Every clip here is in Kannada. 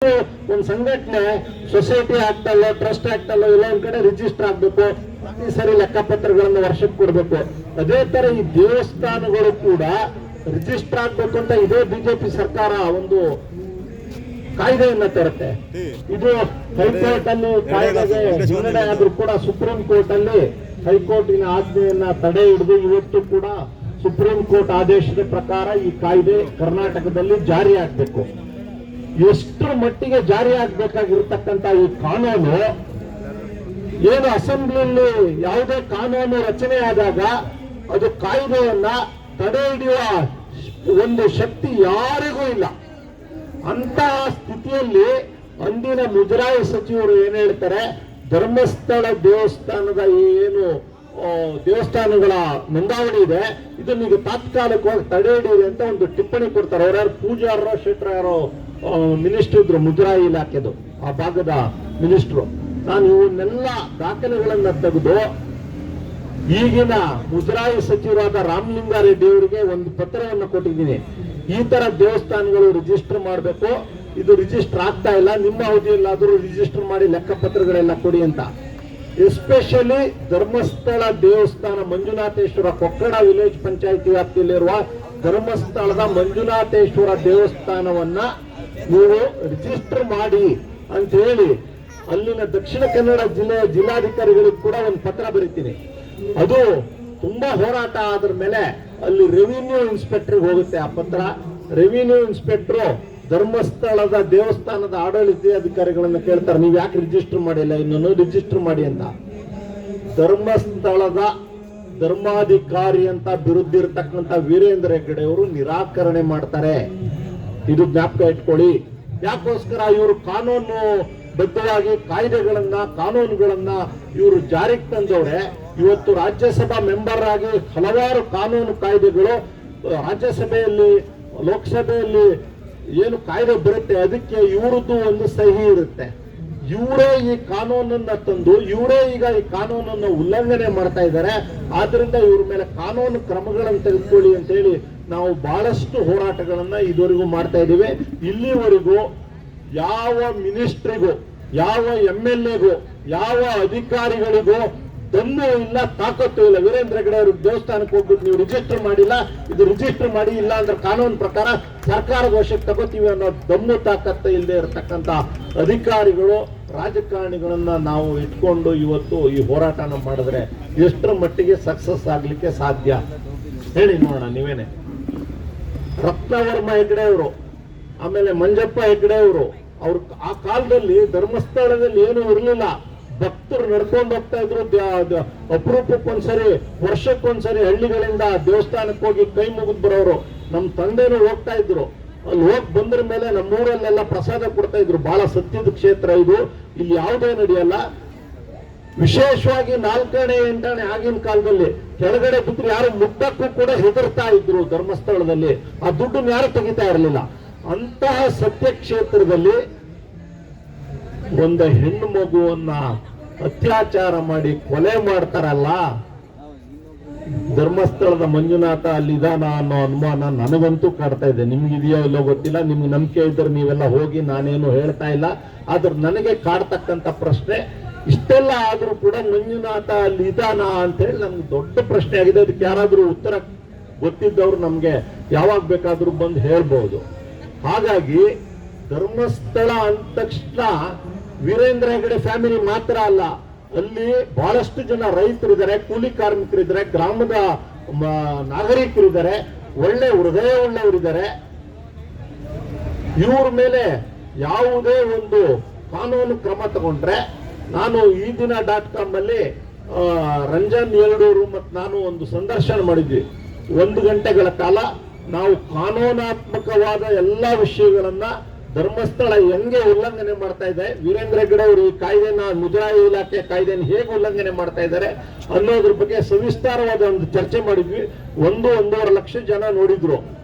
ಒಂದು ಸಂಘಟನೆ ಸೊಸೈಟಿ ಆಗ್ತಲ್ಲ, ಟ್ರಸ್ಟ್ ಆಗ್ತಲ್ಲ, ಇಲ್ಲ ಒಂದ್ ಕಡೆ ರಿಜಿಸ್ಟರ್ ಆಗ್ಬೇಕು, ಪ್ರತಿ ಸರಿ ಲೆಕ್ಕಪತ್ರಗಳನ್ನು ವರ್ಷಕ್ಕೆ ಕೊಡ್ಬೇಕು. ಅದೇ ತರ ಈ ದೇವಸ್ಥಾನಗಳು ಕೂಡ ರಿಜಿಸ್ಟರ್ ಆಗ್ಬೇಕು ಅಂತ ಇದೇ ಬಿಜೆಪಿ ಸರ್ಕಾರ ಒಂದು ಕಾಯ್ದೆಯನ್ನ ತರುತ್ತೆ. ಇದು ಹೈಕೋರ್ಟ್ ಅಲ್ಲಿ ಕಾಯ್ದೆಗೆ ಹಿನ್ನಡೆ ಆದ್ರೂ ಕೂಡ ಸುಪ್ರೀಂ ಕೋರ್ಟ್ ಅಲ್ಲಿ ಹೈಕೋರ್ಟಿನ ಆಜ್ಞೆಯನ್ನ ತಡೆ ಹಿಡಿದು ಇವತ್ತು ಕೂಡ ಸುಪ್ರೀಂ ಕೋರ್ಟ್ ಆದೇಶದ ಪ್ರಕಾರ ಈ ಕಾಯ್ದೆ ಕರ್ನಾಟಕದಲ್ಲಿ ಜಾರಿ ಆಗ್ಬೇಕು. ಎಷ್ಟರ ಮಟ್ಟಿಗೆ ಜಾರಿ ಆಗ್ಬೇಕಾಗಿರ್ತಕ್ಕಂಥ ಈ ಕಾನೂನು ಏನು ಅಸೆಂಬ್ಲಿಯಲ್ಲಿ ಯಾವುದೇ ಕಾನೂನು ರಚನೆ ಆದಾಗ ಅದು ಕಾಯ್ದೆಯನ್ನ ತಡೆ ಹಿಡಿಯುವ ಒಂದು ಶಕ್ತಿ ಯಾರಿಗೂ ಇಲ್ಲ. ಅಂತಹ ಸ್ಥಿತಿಯಲ್ಲಿ ಅಂದಿನ ಮುಜರಾಯಿ ಸಚಿವರು ಏನ್ ಹೇಳ್ತಾರೆ, ಧರ್ಮಸ್ಥಳ ದೇವಸ್ಥಾನದ ಏನು ದೇವಸ್ಥಾನಗಳ ನೋಂದಾವಣಿ ಇದೆ ಇದನ್ನ ಈಗ ತಾತ್ಕಾಲಿಕವಾಗಿ ತಡೆ ಹಿಡಿಯಿರಿ ಅಂತ ಒಂದು ಟಿಪ್ಪಣಿ ಕೊಡ್ತಾರೆ. ಅವ್ರ್ಯಾರು ಪೂಜಾರರೋ ಶೆಟ್ರ ಯಾರೋ ಮಿನಿಸ್ಟರ್ ಇದ್ರು, ಮುಜರಾಯಿ ಇಲಾಖೆದು ಆ ಭಾಗದ ಮಿನಿಸ್ಟ್ರು. ನಾನು ಇವನ್ನೆಲ್ಲ ದಾಖಲೆಗಳನ್ನ ತೆಗೆದು ಈಗಿನ ಮುಜರಾಯಿ ಸಚಿವರಾದ ರಾಮಲಿಂಗಾರೆಡ್ಡಿ ಅವರಿಗೆ ಒಂದು ಪತ್ರವನ್ನು ಕೊಟ್ಟಿದ್ದೀನಿ. ಈ ತರ ದೇವಸ್ಥಾನಗಳು ರಿಜಿಸ್ಟರ್ ಮಾಡಬೇಕು, ಇದು ರಿಜಿಸ್ಟರ್ ಆಗ್ತಾ ಇಲ್ಲ, ನಿಮ್ಮ ಅವಧಿಯಲ್ಲಾದರೂ ರಿಜಿಸ್ಟರ್ ಮಾಡಿ ಲೆಕ್ಕಪತ್ರಗಳೆಲ್ಲ ಕೊಡಿ ಅಂತ. ಎಸ್ಪೆಷಲಿ ಧರ್ಮಸ್ಥಳ ದೇವಸ್ಥಾನ ಮಂಜುನಾಥೇಶ್ವರ ಕೊಕ್ಕಡ ವಿಲೇಜ್ ಪಂಚಾಯಿತಿ ವ್ಯಾಪ್ತಿಯಲ್ಲಿರುವ ಧರ್ಮಸ್ಥಳದ ಮಂಜುನಾಥೇಶ್ವರ ದೇವಸ್ಥಾನವನ್ನ ನೀವು ರಿಜಿಸ್ಟರ್ ಮಾಡಿ ಅಂತ ಹೇಳಿ ಅಲ್ಲಿನ ದಕ್ಷಿಣ ಕನ್ನಡ ಜಿಲ್ಲೆಯ ಜಿಲ್ಲಾಧಿಕಾರಿಗಳಿಗೆ ಕೂಡ ಒಂದು ಪತ್ರ ಬರೀತೀನಿ. ಅದು ತುಂಬಾ ಹೋರಾಟ ಆದ್ರ ಮೇಲೆ ಅಲ್ಲಿ ರೆವಿನ್ಯೂ ಇನ್ಸ್ಪೆಕ್ಟರ್ ಹೋಗುತ್ತೆ ಆ ಪತ್ರ. ರೆವಿನ್ಯೂ ಇನ್ಸ್ಪೆಕ್ಟರ್ ಧರ್ಮಸ್ಥಳದ ದೇವಸ್ಥಾನದ ಆಡಳಿತಾಧಿಕಾರಿಗಳನ್ನ ಕೇಳ್ತಾರೆ, ನೀವು ಯಾಕೆ ರಿಜಿಸ್ಟರ್ ಮಾಡಿಲ್ಲ, ಇನ್ನೊಂದು ರಿಜಿಸ್ಟರ್ ಮಾಡಿ ಅಂತ. ಧರ್ಮಸ್ಥಳದ ಧರ್ಮಾಧಿಕಾರಿ ಅಂತ ಬಿರುದ್ದಿರ್ತಕ್ಕಂಥ ವೀರೇಂದ್ರ ಹೆಗ್ಗಡೆ ಅವರು ನಿರಾಕರಣೆ ಮಾಡ್ತಾರೆ. ಇದು ಜ್ಞಾಪಕ ಇಟ್ಕೊಳ್ಳಿ. ಯಾಕೋಸ್ಕರ ಇವರು ಕಾನೂನು ಬದ್ಧವಾಗಿ ಕಾನೂನುಗಳನ್ನ ಇವರು ಜಾರಿಗೆ ತಂದವ್ರೆ. ಇವತ್ತು ರಾಜ್ಯಸಭಾ ಮೆಂಬರ್ ಆಗಿ ಹಲವಾರು ಕಾನೂನು ಕಾಯ್ದೆಗಳು ರಾಜ್ಯಸಭೆಯಲ್ಲಿ ಲೋಕಸಭೆಯಲ್ಲಿ ಏನು ಕಾಯ್ದೆ ಬರುತ್ತೆ ಅದಕ್ಕೆ ಇವರದ್ದು ಒಂದು ಸಹಿ ಇರುತ್ತೆ. ಇವರೇ ಈ ಕಾನೂನನ್ನ ತಂದು ಇವರೇ ಈಗ ಈ ಕಾನೂನನ್ನ ಉಲ್ಲಂಘನೆ ಮಾಡ್ತಾ ಇದ್ದಾರೆ. ಆದ್ರಿಂದ ಇವ್ರ ಮೇಲೆ ಕಾನೂನು ಕ್ರಮಗಳನ್ನು ತೆಗೆದುಕೊಳ್ಳಿ ಅಂತ ಹೇಳಿ ನಾವು ಬಹಳಷ್ಟು ಹೋರಾಟಗಳನ್ನ ಇದುವರೆಗೂ ಮಾಡ್ತಾ ಇದ್ದೀವಿ. ಇಲ್ಲಿವರೆಗೂ ಯಾವ ಮಿನಿಸ್ಟ್ರಿಗೂ, ಯಾವ MLAಗೂ, ಯಾವ ಅಧಿಕಾರಿಗಳಿಗೂ ದಮ್ಮು ಇಲ್ಲ, ತಾಕತ್ತು ಇಲ್ಲ. ವೀರೇಂದ್ರ ಹೆಗ್ಗಡೆ ಅವರು ದೇವಸ್ಥಾನಕ್ಕೆ ಹೋಗ್ಬಿಟ್ಟು ನೀವು ರಿಜಿಸ್ಟರ್ ಮಾಡಿಲ್ಲ, ಇದು ರಿಜಿಸ್ಟರ್ ಮಾಡಿ, ಇಲ್ಲ ಅಂದ್ರೆ ಕಾನೂನು ಪ್ರಕಾರ ಸರ್ಕಾರದ ವಶಕ್ಕೆ ತಗೋತೀವಿ ಅನ್ನೋ ದಮ್ಮು ತಾಕತ್ತು ಇಲ್ಲದೆ ಇರತಕ್ಕಂತ ಅಧಿಕಾರಿಗಳು, ರಾಜಕಾರಣಿಗಳನ್ನ ನಾವು ಇಟ್ಕೊಂಡು ಇವತ್ತು ಈ ಹೋರಾಟನ ಮಾಡಿದ್ರೆ ಎಷ್ಟರ ಮಟ್ಟಿಗೆ ಸಕ್ಸಸ್ ಆಗ್ಲಿಕ್ಕೆ ಸಾಧ್ಯ ಹೇಳಿ ನೋಡೋಣ ನೀವೇನೆ. ರತ್ನವರ್ಮ ಹೆಗ್ಗಡೆ ಅವರು, ಆಮೇಲೆ ಮಂಜಪ್ಪ ಹೆಗ್ಗಡೆ ಅವರು, ಅವ್ರು ಆ ಕಾಲದಲ್ಲಿ ಧರ್ಮಸ್ಥಳದಲ್ಲಿ ಏನೂ ಇರಲಿಲ್ಲ. ಭಕ್ತರು ನಡ್ಕೊಂಡು ಹೋಗ್ತಾ ಇದ್ರು. ಅಪರೂಪಕ್ಕೊಂದ್ಸರಿ, ವರ್ಷಕ್ಕೊಂದ್ಸರಿ ಹಳ್ಳಿಗಳಿಂದ ದೇವಸ್ಥಾನಕ್ಕೆ ಹೋಗಿ ಕೈ ಮುಗಿದ್ ಬರೋರು. ನಮ್ಮ ತಂದೆನೂ ಹೋಗ್ತಾ ಇದ್ರು. ಅಲ್ಲಿ ಹೋಗಿ ಬಂದ್ರ ಮೇಲೆ ನಮ್ಮೂರಲ್ಲೆಲ್ಲ ಪ್ರಸಾದ ಕೊಡ್ತಾ ಇದ್ರು. ಬಹಳ ಸತ್ಯದ ಕ್ಷೇತ್ರ ಇದು, ಇಲ್ಲಿ ಯಾವುದೇ ನಡೆಯಲ್ಲ. ವಿಶೇಷವಾಗಿ 4 ಆಣೆ 8 ಆಣೆ ಆಗಿನ ಕಾಲದಲ್ಲಿ ಕೆಳಗಡೆ ಬಿದ್ದರೆ ಯಾರು ಮುಟ್ಟಕ್ಕೂ ಕೂಡ ಹೆದರ್ತಾ ಇದ್ರು ಧರ್ಮಸ್ಥಳದಲ್ಲಿ. ಆ ದುಡ್ಡನ್ನು ಯಾರು ತೆಗಿತಾ ಇರಲಿಲ್ಲ. ಅಂತಹ ಸತ್ಯ ಕ್ಷೇತ್ರದಲ್ಲಿ ಒಂದು ಹೆಣ್ಣು ಮಗುವನ್ನ ಅತ್ಯಾಚಾರ ಮಾಡಿ ಕೊಲೆ ಮಾಡ್ತಾರಲ್ಲ, ಧರ್ಮಸ್ಥಳದ ಮಂಜುನಾಥ ಅಲ್ಲಿದಾನ ಅನ್ನೋ ಅನುಮಾನ ನನಗಂತೂ ಕಾಡ್ತಾ ಇದೆ. ನಿಮ್ಗಿದೆಯೋ ಇಲ್ಲೋ ಗೊತ್ತಿಲ್ಲ, ನಿಮ್ಗೆ ನಂಬಿಕೆ ಇದ್ರೆ ನೀವೆಲ್ಲ ಹೋಗಿ, ನಾನೇನು ಹೇಳ್ತಾ ಇಲ್ಲ. ಆದ್ರೆ ನನಗೆ ಕಾಡ್ತಕ್ಕಂಥ ಪ್ರಶ್ನೆ, ಇಷ್ಟೆಲ್ಲ ಆದ್ರೂ ಕೂಡ ಮಂಜುನಾಥ ಅಲ್ಲಿ ಇದಾನ ಅಂತ ಹೇಳಿ ನಮ್ಗೆ ದೊಡ್ಡ ಪ್ರಶ್ನೆ ಆಗಿದೆ. ಅದಕ್ಕೆ ಯಾರಾದ್ರೂ ಉತ್ತರ ಗೊತ್ತಿದ್ದವ್ರು ನಮ್ಗೆ ಯಾವಾಗ ಬೇಕಾದ್ರೂ ಬಂದು ಹೇಳ್ಬಹುದು. ಹಾಗಾಗಿ ಧರ್ಮಸ್ಥಳ ಅಂದ ತಕ್ಷಣ ವೀರೇಂದ್ರ ಹೆಗ್ಗಡೆ ಫ್ಯಾಮಿಲಿ ಮಾತ್ರ ಅಲ್ಲ, ಅಲ್ಲಿ ಬಹಳಷ್ಟು ಜನ ರೈತರಿದ್ದಾರೆ, ಕೂಲಿ ಕಾರ್ಮಿಕರಿದ್ದಾರೆ, ಗ್ರಾಮದ ನಾಗರಿಕರಿದ್ದಾರೆ, ಒಳ್ಳೆ ಹೃದಯ ಉಳ್ಳವರಿದ್ದಾರೆ. ಇವ್ರ ಮೇಲೆ ಯಾವುದೇ ಒಂದು ಕಾನೂನು ಕ್ರಮ ತಗೊಂಡ್ರೆ, ನಾನು ಈ ದಿನ .com ಅಲ್ಲಿ ರಂಜನ್ ಯರಡೂರು ಮತ್ತು ನಾನು ಒಂದು ಸಂದರ್ಶನ ಮಾಡಿದ್ವಿ. 1 ಗಂಟೆಗಳ ಕಾಲ ನಾವು ಕಾನೂನಾತ್ಮಕವಾದ ಎಲ್ಲಾ ವಿಷಯಗಳನ್ನ ಧರ್ಮಸ್ಥಳ ಹೆಂಗೆ ಉಲ್ಲಂಘನೆ ಮಾಡ್ತಾ ಇದೆ, ವೀರೇಂದ್ರ ಹೆಗ್ಗಡೆ ಅವರು ಈ ಕಾಯ್ದೆನ, ಮುಜರಾಯಿ ಇಲಾಖೆ ಕಾಯ್ದೆನ ಹೇಗೆ ಉಲ್ಲಂಘನೆ ಮಾಡ್ತಾ ಇದ್ದಾರೆ ಅನ್ನೋದ್ರ ಬಗ್ಗೆ ಸವಿಸ್ತಾರವಾದ ಒಂದು ಚರ್ಚೆ ಮಾಡಿದ್ವಿ. 1-1.5 ಲಕ್ಷ ಜನ ನೋಡಿದ್ರು.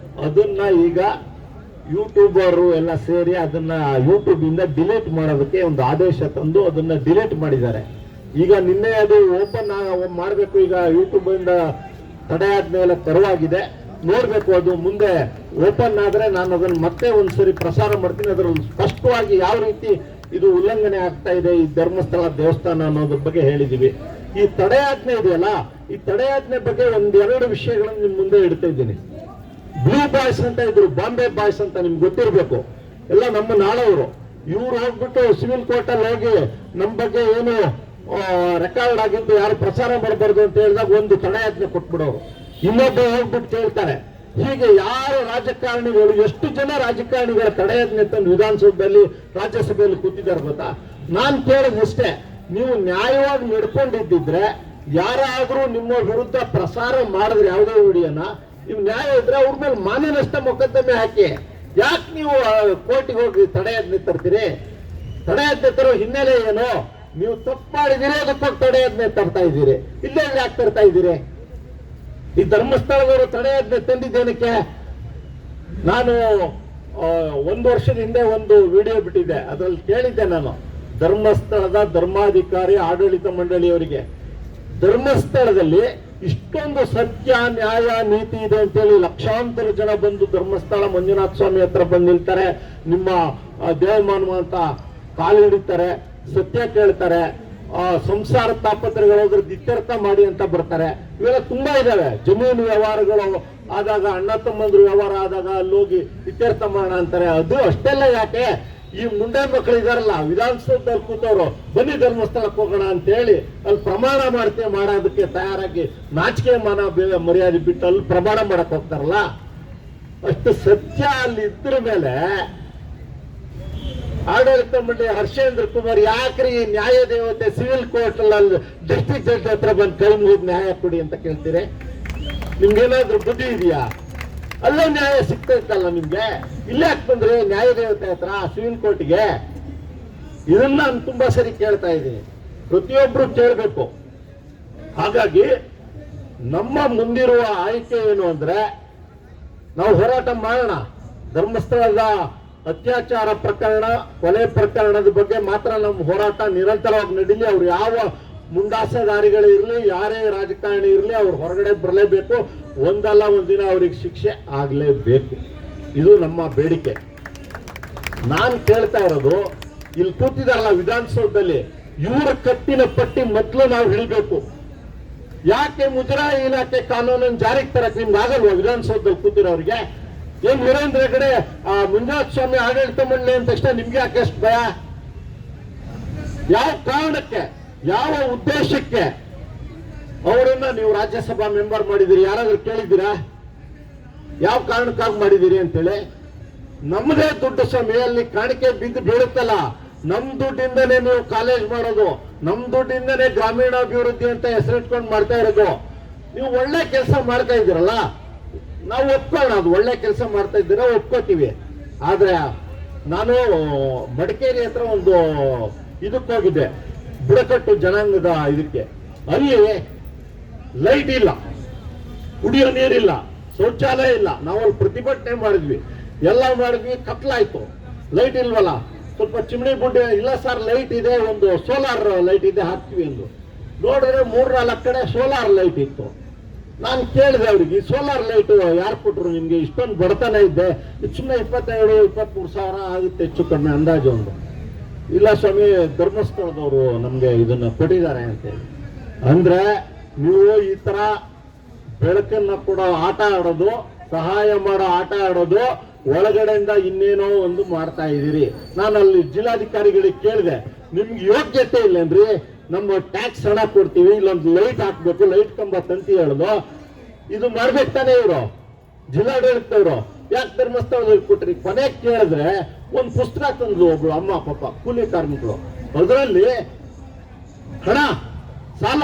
ಅದನ್ನ ಈಗ ಯೂಟ್ಯೂಬರು ಎಲ್ಲ ಸೇರಿ ಅದನ್ನ ಯೂಟ್ಯೂಬ್ ಇಂದ ಡಿಲೀಟ್ ಮಾಡೋದಕ್ಕೆ ಒಂದು ಆದೇಶ ತಂದು ಅದನ್ನ ಡಿಲೀಟ್ ಮಾಡಿದ್ದಾರೆ. ಈಗ ನಿನ್ನೆ ಅದು ಓಪನ್ ಮಾಡಬೇಕು, ಈಗ ಯೂಟ್ಯೂಬ್ ಇಂದ ತಡೆಯಾಜ್ಞೆ ಎಲ್ಲ ತೆರವಾಗಿದೆ. ನೋಡ್ಬೇಕು. ಅದು ಮುಂದೆ ಓಪನ್ ಆದ್ರೆ ನಾನು ಅದನ್ನು ಮತ್ತೆ ಒಂದ್ಸರಿ ಪ್ರಸಾರ ಮಾಡ್ತೀನಿ. ಅದರಲ್ಲಿ ಸ್ಪಷ್ಟವಾಗಿ ಯಾವ ರೀತಿ ಇದು ಉಲ್ಲಂಘನೆ ಆಗ್ತಾ ಇದೆ ಈ ಧರ್ಮಸ್ಥಳ ದೇವಸ್ಥಾನ ಅನ್ನೋದ್ರ ಬಗ್ಗೆ ಹೇಳಿದೀವಿ. ಈ ತಡೆಯಾಜ್ಞೆ ಇದೆಯಲ್ಲ, ಈ ತಡೆಯಾಜ್ಞೆ ಬಗ್ಗೆ ಒಂದೆರಡು ವಿಷಯಗಳನ್ನು ನಿಮ್ ಮುಂದೆ ಇಡ್ತಾ ಇದ್ದೀನಿ. ಬ್ಲೂ ಬಾಯ್ಸ್ ಅಂತ ಇದ್ರು, ಬಾಂಬೆ ಬಾಯ್ಸ್ ಅಂತ ನಿಮ್ಗೆ ಗೊತ್ತಿರ್ಬೇಕು, ಎಲ್ಲ ನಮ್ಮ ನಾಳವರು. ಇವ್ರು ಹೋಗ್ಬಿಟ್ಟು ಸಿವಿಲ್ ಕೋರ್ಟ್ ಅಲ್ಲಿ ಹೋಗಿ ನಮ್ಮ ಬಗ್ಗೆ ಏನು ರೆಕಾರ್ಡ್ ಆಗಿದ್ದು ಯಾರು ಪ್ರಚಾರ ಮಾಡಬಾರ್ದು ಅಂತ ಹೇಳಿದಾಗ ಒಂದು ತಡೆಯಾಜ್ಞೆ ಕೊಟ್ಬಿಡೋರು. ಇನ್ನೊಬ್ಬ ಹೋಗ್ಬಿಟ್ಟು ಕೇಳ್ತಾರೆ. ಹೀಗೆ ಯಾರು ರಾಜಕಾರಣಿಗಳು, ಎಷ್ಟು ಜನ ರಾಜಕಾರಣಿಗಳ ತಡೆಯಾಜ್ಞೆ ತಂದು ವಿಧಾನಸೌಧದಲ್ಲಿ ರಾಜ್ಯಸಭೆಯಲ್ಲಿ ಕೂತಿದ್ದಾರೆ ಗೊತ್ತಾ? ನಾನು ಕೇಳೋದಷ್ಟೇ, ನೀವು ನ್ಯಾಯವಾಗಿ ನಡ್ಕೊಂಡಿದ್ದಿದ್ರೆ ಯಾರಾದ್ರೂ ನಿಮ್ಮ ವಿರುದ್ಧ ಪ್ರಸಾರ ಮಾಡಿದ್ರೆ ಯಾವುದೇ ವಿಡಿಯೋನ, ನೀವು ನ್ಯಾಯ ಇದ್ರೆ ಅವ್ರ ಮೇಲೆ ಮಾನನಷ್ಟ ಮೊಕದ್ದಮೆ ಹಾಕಿ. ಯಾಕೆ ನೀವು ಕೋರ್ಟಿಗೆ ಹೋಗಿ ತಡೆಯಾಜ್ಞೆ ತರ್ತೀರಿ? ತಡೆಯಾಜ್ಞೆ ತರೋ ಹಿನ್ನೆಲೆ ಏನು? ನೀವು ತಪ್ಪು ಮಾಡಿದಿರಿ, ಅದಕ್ಕೋಗಿ ತಡೆಯಾಜ್ಞೆ ತರ್ತಾ ಇದ್ದೀರಿ. ಇಲ್ಲೇ ಯಾಕೆ ತರ್ತಾ ಇದ್ದೀರಿ? ಈ ಧರ್ಮಸ್ಥಳದವರು ತಡೆಯಾಜ್ಞೆ ತಂದಿದ್ದೇನಕ್ಕೆ? ನಾನು 1 ವರ್ಷದ ಹಿಂದೆ ಒಂದು ವಿಡಿಯೋ ಬಿಟ್ಟಿದ್ದೆ, ಅದ್ರಲ್ಲಿ ಕೇಳಿದ್ದೆ ನಾನು ಧರ್ಮಸ್ಥಳದ ಧರ್ಮಾಧಿಕಾರಿ ಆಡಳಿತ ಮಂಡಳಿಯವರಿಗೆ, ಧರ್ಮಸ್ಥಳದಲ್ಲಿ ಇಷ್ಟೊಂದು ಸತ್ಯ ನ್ಯಾಯ ನೀತಿ ಇದೆ ಅಂತೇಳಿ ಲಕ್ಷಾಂತರ ಜನ ಬಂದು ಧರ್ಮಸ್ಥಳ ಮಂಜುನಾಥ ಸ್ವಾಮಿ ಹತ್ರ ಬಂದು ನಿಲ್ತಾರೆ, ನಿಮ್ಮ ದೇವಮಾನವ ಅಂತ ಕಾಲು ಹಿಡಿತಾರೆ, ಸತ್ಯ ಕೇಳ್ತಾರೆ, ಸಂಸಾರ ತಾಪತ್ರಗಳೋದ್ರದ್ದು ಇತ್ಯರ್ಥ ಮಾಡಿ ಅಂತ ಬರ್ತಾರೆ. ಇವೆಲ್ಲ ತುಂಬಾ ಇದಾವೆ. ಜಮೀನು ವ್ಯವಹಾರಗಳು ಆದಾಗ, ಅಣ್ಣ ತಮ್ಮಂದ್ರ ವ್ಯವಹಾರ ಆದಾಗ ಅಲ್ಲೋಗಿ ಇತ್ಯರ್ಥ ಮಾಡೋಣ ಅಂತಾರೆ. ಅದು ಅಷ್ಟೆಲ್ಲ ಯಾಕೆ? ಈ ಮುಂಡೆ ಮಕ್ಕಳು ಇದಾರಲ್ಲ ವಿಧಾನಸೌಧದಲ್ಲಿ ಕೂತವ್ರು, ಬನ್ನಿ ಧರ್ಮಸ್ಥಳಕ್ಕೆ ಹೋಗೋಣ ಅಂತ ಹೇಳಿ ಅಲ್ಲಿ ಪ್ರಮಾಣ ಮಾಡೋದಕ್ಕೆ ತಯಾರಾಗಿ ನಾಚಿಕೆ ಮಾನ ಮರ್ಯಾದೆ ಬಿಟ್ಟು ಅಲ್ಲಿ ಪ್ರಮಾಣ ಮಾಡಕ್ ಹೋಗ್ತಾರಲ್ಲ, ಅಷ್ಟು ಸತ್ಯ ಅಲ್ಲಿ ಇದ್ರ ಮೇಲೆ ಆಡಳಿತ ಮಂಡಳಿ ಹರ್ಷೇಂದ್ರ ಕುಮಾರ್ ಯಾಕ್ರಿ ನ್ಯಾಯ ದೇವತೆ ಸಿವಿಲ್ ಕೋರ್ಟ್ ಅಲ್ಲಿ ಡಿಸ್ಟ್ರಿಕ್ಟ್ ಜಡ್ಜ್ ಹತ್ರ ಬಂದು ಕೈ ಮುಗಿದು ನ್ಯಾಯ ಕೊಡಿ ಅಂತ ಕೇಳ್ತೀರಿ? ನಿಮ್ಗೇನಾದ್ರೂ ಬುದ್ಧಿ ಇದೆಯಾ? ಅಲ್ಲೇ ನ್ಯಾಯ ಸಿಗ್ತೈತಲ್ಲ ನಿಮ್ಗೆ. ಇಲ್ಲೇ ಯಾಕೆ ಬಂದ್ರಿ ನ್ಯಾಯ ದೇವತೆ ಹತ್ರ ಸಿವಿಲ್ ಕೋರ್ಟ್ಗೆ? ಇದನ್ನ ನಾನು ತುಂಬಾ ಸರಿ ಕೇಳ್ತಾ ಇದ್ದೀನಿ, ಪ್ರತಿಯೊಬ್ರು ಕೇಳಬೇಕು. ಹಾಗಾಗಿ ನಮ್ಮ ಮುಂದಿರುವ ಆಯ್ಕೆ ಏನು ಅಂದ್ರೆ, ನಾವು ಹೋರಾಟ ಮಾಡೋಣ. ಧರ್ಮಸ್ಥಳದ ಅತ್ಯಾಚಾರ ಪ್ರಕರಣ, ಕೊಲೆ ಪ್ರಕರಣದ ಬಗ್ಗೆ ಮಾತ್ರ ನಮ್ಮ ಹೋರಾಟ ನಿರಂತರವಾಗಿ ನಡೀಲಿ. ಅವ್ರು ಯಾವ ಮುಂದಾಸದಾರಿಗಳು ಇರಲಿ, ಯಾರೇ ರಾಜಕಾರಣಿ ಇರಲಿ, ಅವ್ರು ಹೊರಗಡೆ ಬರಲೇಬೇಕು. ಒಂದಲ್ಲ ಒಂದಿನ ಅವ್ರಿಗೆ ಶಿಕ್ಷೆ ಆಗಲೇಬೇಕು. ಇದು ನಮ್ಮ ಬೇಡಿಕೆ. ನಾನು ಕೇಳ್ತಾ ಇರೋದು, ಇಲ್ಲಿ ಕೂತಿದಾರಲ್ಲ ವಿಧಾನಸೌಧದಲ್ಲಿ, ಇವರ ಕಟ್ಟಿನ ಪಟ್ಟಿ ಮೊದಲು ನಾವು ಹಿಡಿಬೇಕು. ಯಾಕೆ ಮುಜರಾಯಿ ಇಲಾಖೆ ಕಾನೂನನ್ನು ಜಾರಿಗೆ ತರಕ್ಕೆ ನಿಮ್ಗೆ ಆಗಲ್ವಾ? ವಿಧಾನಸೌಧದಲ್ಲಿ ಕೂತಿರೋರಿಗೆ ಏನ್ ವೀರೇಂದ್ರ ಹೆಗಡೆ ಮಂಜುನಾಥ ಸ್ವಾಮಿ ಆಡಳಿತ ಮಂಡಳಿ ಅಂದ ತಕ್ಷಣ ನಿಮ್ಗೆ ಯಾಕೆ ಅಷ್ಟು ಭಯ? ಯಾವ ಕಾರಣಕ್ಕೆ, ಯಾವ ಉದ್ದೇಶಕ್ಕೆ ಅವರನ್ನ ನೀವು ರಾಜ್ಯಸಭಾ ಮೆಂಬರ್ ಮಾಡಿದಿರಿ? ಯಾರಾದ್ರೂ ಕೇಳಿದ್ದೀರಾ ಯಾವ ಕಾರಣಕ್ಕಾಗಿ ಮಾಡಿದಿರಿ ಅಂತೇಳಿ? ನಮ್ಮದೇ ದುಡ್ಡು ಸ್ವಾಮಿ, ಅಲ್ಲಿ ಕಾಣಿಕೆ ಬಿದ್ದು ಬೀಳುತ್ತಲ್ಲ, ನಮ್ ದುಡ್ಡಿಂದನೇ ನೀವು ಕಾಲೇಜ್ ಮಾಡೋದು, ನಮ್ ದುಡ್ಡಿಂದನೇ ಗ್ರಾಮೀಣಾಭಿವೃದ್ಧಿ ಅಂತ ಹೆಸರಿಟ್ಕೊಂಡು ಮಾಡ್ತಾ ಇರೋದು. ನೀವು ಒಳ್ಳೆ ಕೆಲಸ ಮಾಡ್ತಾ ಇದ್ದೀರಲ್ಲ, ನಾವು ಒಪ್ಕೊಳ್ಳೋಣ, ಅದು ಒಳ್ಳೆ ಕೆಲಸ ಮಾಡ್ತಾ ಇದ್ದೀರಾ, ಒಪ್ಕೋತೀವಿ. ಆದ್ರೆ ನಾನು ಮಡಿಕೇರಿ ಹತ್ರ ಒಂದು ಇದಕ್ಕೆ ಹೋಗಿದ್ದೆ, ಬುಡಕಟ್ಟು ಜನಾಂಗದ ಇದಕ್ಕೆ. ಅಲ್ಲಿ ಲೈಟ್ ಇಲ್ಲ, ಕುಡಿಯೋ ನೀರಿಲ್ಲ, ಶೌಚಾಲಯ ಇಲ್ಲ. ನಾವಲ್ಲಿ ಪ್ರತಿಭಟನೆ ಮಾಡಿದ್ವಿ, ಎಲ್ಲ ಮಾಡಿದ್ವಿ, ಕತ್ಲಾಯ್ತು, ಲೈಟ್ ಇಲ್ವಲ್ಲ. ಸ್ವಲ್ಪ ಚಿಮಣಿ ಬುಡ್ಡಿ ಇಲ್ಲ ಸರ್, ಲೈಟ್ ಇದೆ, ಒಂದು ಸೋಲಾರ್ ಲೈಟ್ ಇದೆ, ಹಾಕ್ತೀವಿ ಎಂದು ನೋಡಿದ್ರೆ 3-4 ಕಡೆ ಸೋಲಾರ್ ಲೈಟ್ ಇತ್ತು. ನಾನು ಕೇಳಿದೆ ಅವ್ರಿಗೆ, ಸೋಲಾರ್ ಲೈಟ್ ಯಾರು ಕೊಟ್ರು ನಿಮ್ಗೆ? ಇಷ್ಟೊಂದು ಬಡತನ ಇದ್ದೆ, ಸುಮ್ಮನೆ 22-23 ಸಾವಿರ ಆಗುತ್ತೆ ಹೆಚ್ಚು ಕಮ್ಮಿ ಅಂದಾಜು ಒಂದು. ಇಲ್ಲ ಸ್ವಾಮಿ, ಧರ್ಮಸ್ಥಳದವರು ನಮ್ಗೆ ಇದನ್ನ ಕೊಟ್ಟಿದ್ದಾರೆ ಅಂತೇಳಿ. ಅಂದ್ರೆ ನೀವು ಈ ತರ ಬೆಳಕನ್ನ ಕೂಡ ಆಟ ಆಡೋದು, ಸಹಾಯ ಮಾಡೋ ಆಟ ಆಡೋದು, ಒಳಗಡೆಯಿಂದ ಇನ್ನೇನೋ ಒಂದು ಮಾಡ್ತಾ ಇದ್ದೀರಿ. ನಾನು ಅಲ್ಲಿ ಜಿಲ್ಲಾಧಿಕಾರಿಗಳಿಗೆ ಕೇಳಿದೆ, ನಿಮ್ಗೆ ಯೋಗ್ಯತೆ ಇಲ್ಲೇನ್ರಿ? ನಮ್ಮ ಟ್ಯಾಕ್ಸ್ ಹಣ ಕೊಡ್ತೀವಿ, ಇಲ್ಲೊಂದು ಲೈಟ್ ಹಾಕ್ಬೇಕು, ಲೈಟ್ ಕಂಬ ತಂತಿ ಹೇಳೋದು, ಇದು ಮಾಡ್ಬೇಕು ತಾನೇ ಇವರು ಜಿಲ್ಲಾಡಳಿತದವರು? ಯಾಕೆ ಧರ್ಮಸ್ಥಳದಲ್ಲಿ ಕೊಟ್ರಿ? ಕೊನೆಗೆ ಕೇಳಿದ್ರೆ ಒಂದು ಪುಸ್ತಕ ತಂದ್ರು ಒಬ್ರು ಅಮ್ಮ, ಪಾಪ ಕೂಲಿ ಕಾರ್ಮಿಕರು, ಅದರಲ್ಲಿ ಹಣ ಸಾಲ,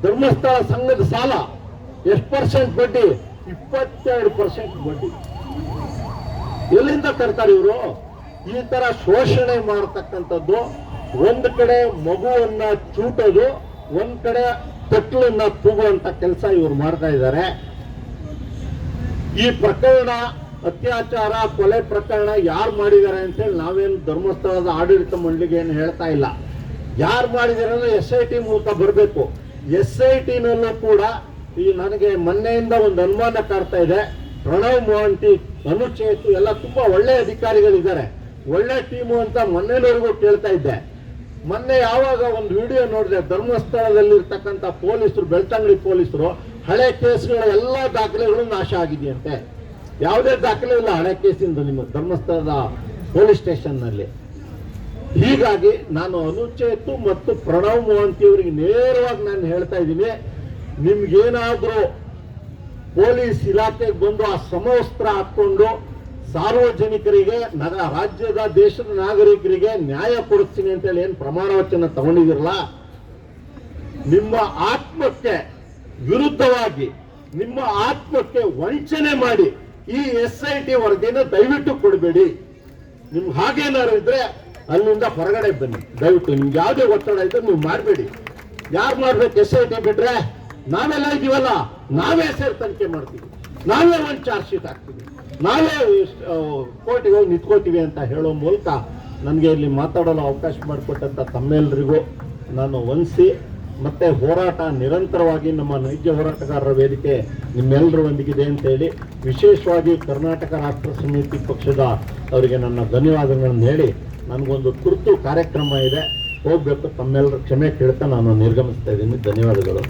ಧರ್ಮಸ್ಥಳ ಸಂಘದ ಸಾಲ ಎಷ್ಟು % ಬಡ್ಡಿ? 22% ಬಡ್ಡಿ. ಎಲ್ಲಿಂದ ತರ್ತಾರೆ ಇವರು? ಈ ತರ ಶೋಷಣೆ ಮಾಡತಕ್ಕಂಥದ್ದು. ಒಂದ್ ಕಡೆ ಮಗುವನ್ನ ಚೂಟೋದು, ಒಂದ್ ಕಡೆ ತೊಟ್ಲನ್ನ ತೂಗುವಂತ ಕೆಲಸ ಇವ್ರು ಮಾಡ್ತಾ ಇದ್ದಾರೆ. ಈ ಪ್ರಕರಣ, ಅತ್ಯಾಚಾರ ಕೊಲೆ ಪ್ರಕರಣ ಯಾರು ಮಾಡಿದ್ದಾರೆ ಅಂತೇಳಿ ನಾವೇನು ಧರ್ಮಸ್ಥಳದ ಆಡಳಿತ ಮಂಡಳಿಗೆ ಏನು ಹೇಳ್ತಾ ಇಲ್ಲ. ಯಾರು ಮಾಡಿದಾರೆ ಅಂದ್ರೆ SIT ಮೂಲಕ ಬರಬೇಕು. SIT ನಲ್ಲೂ ಕೂಡ ಈ ನನಗೆ ಮೊನ್ನೆಯಿಂದ ಒಂದು ಅನುಮಾನ ಕಾಡ್ತಾ ಇದೆ. ಪ್ರಣವ್ ಮೊಹಾಂತಿ, ಅನುಚೇತು ಎಲ್ಲ ತುಂಬಾ ಒಳ್ಳೆ ಅಧಿಕಾರಿಗಳಿದ್ದಾರೆ, ಒಳ್ಳೆ ಟೀಮು ಅಂತ ಮೊನ್ನೆವರೆಗೂ ಕೇಳ್ತಾ ಇದ್ದೆ. ಮೊನ್ನೆ ಯಾವಾಗ ಒಂದು ವಿಡಿಯೋ ನೋಡಿದೆ, ಧರ್ಮಸ್ಥಳದಲ್ಲಿರ್ತಕ್ಕಂಥ ಪೊಲೀಸರು, ಬೆಳ್ತಂಗಡಿ ಪೊಲೀಸರು ಹಳೆ ಕೇಸ್ಗಳ ಎಲ್ಲ ದಾಖಲೆಗಳು ನಾಶ ಆಗಿದೆಯಂತೆ. ಯಾವುದೇ ದಾಖಲೆ ಇಲ್ಲ ಹಳೆ ಕೇಸಿಂದ ನಿಮ್ಮ ಧರ್ಮಸ್ಥಳದ ಪೊಲೀಸ್ ಸ್ಟೇಷನ್ನಲ್ಲಿ. ಹೀಗಾಗಿ ನಾನು ಅನುಚೇತು ಮತ್ತು ಪ್ರಣವ್ ಮೊಹಾಂತಿ ಅವರಿಗೆ ನೇರವಾಗಿ ನಾನು ಹೇಳ್ತಾ ಇದ್ದೀನಿ, ನಿಮ್ಗೇನಾದ್ರೂ ಪೊಲೀಸ್ ಇಲಾಖೆಗೆ ಬಂದು ಆ ಸಮವಸ್ತ್ರ ಹಾಕೊಂಡು ಸಾರ್ವಜನಿಕರಿಗೆ, ರಾಜ್ಯದ ದೇಶದ ನಾಗರಿಕರಿಗೆ ನ್ಯಾಯ ಕೊಡಿಸ್ತೀನಿ ಅಂತೇಳಿ ಏನು ಪ್ರಮಾಣ ವಚನ ತಗೊಂಡಿದಿರಲ್ಲ, ನಿಮ್ಮ ಆತ್ಮಕ್ಕೆ ವಿರುದ್ಧವಾಗಿ, ನಿಮ್ಮ ಆತ್ಮಕ್ಕೆ ವಂಚನೆ ಮಾಡಿ ಈ SIT ವರದಿನ ದಯವಿಟ್ಟು ಕೊಡಬೇಡಿ. ನಿಮ್ಗೆ ಹಾಗೇನಾದ್ರು ಇದ್ರೆ ಅಲ್ಲಿಂದ ಹೊರಗಡೆ ಬನ್ನಿ ದಯವಿಟ್ಟು. ನಿಮ್ಗೆ ಯಾವುದೇ ಒತ್ತಡ ಇದ್ರೆ ನೀವು ಮಾಡಬೇಡಿ. ಯಾರು ಮಾಡ್ಬೇಕು? SIT ಬಿಟ್ರೆ ನಾವೆಲ್ಲ ಇದೀವಲ್ಲ, ನಾವೇ ಸೇರಿ ತನಿಖೆ ಮಾಡ್ತೀವಿ, ನಾವೇ ಒಂದು ಚಾರ್ಜ್ ಶೀಟ್ ಹಾಕ್ತೀವಿ, ನಾವೇ ಕೋರ್ಟಿಗೆ ಹೋಗಿ ನಿಂತ್ಕೋತೀವಿ ಅಂತ ಹೇಳೋ ಮೂಲಕ ನನಗೆ ಇಲ್ಲಿ ಮಾತಾಡಲು ಅವಕಾಶ ಮಾಡಿಕೊಟ್ಟಂತ ತಮ್ಮೆಲ್ಲರಿಗೂ ನಾನು ವಂದಿಸಿ, ಮತ್ತೆ ಹೋರಾಟ ನಿರಂತರವಾಗಿ ನಮ್ಮ ನೈಜ ಹೋರಾಟಗಾರರ ವೇದಿಕೆ ನಿಮ್ಮೆಲ್ಲರ ಒಂದಿಗಿದೆ ಅಂತ ಹೇಳಿ, ವಿಶೇಷವಾಗಿ ಕರ್ನಾಟಕ ರಾಷ್ಟ್ರ ಸಮಿತಿ ಪಕ್ಷದ ಅವರಿಗೆ ನನ್ನ ಧನ್ಯವಾದಗಳನ್ನು ಹೇಳಿ, ನನಗೊಂದು ತುರ್ತು ಕಾರ್ಯಕ್ರಮ ಇದೆ, ಹೋಗ್ಬೇಕು, ತಮ್ಮೆಲ್ಲರ ಕ್ಷಮೆ ಕೇಳ್ತಾ ನಾನು ನಿರ್ಗಮಿಸ್ತಾ ಇದ್ದೀನಿ. ಧನ್ಯವಾದಗಳು.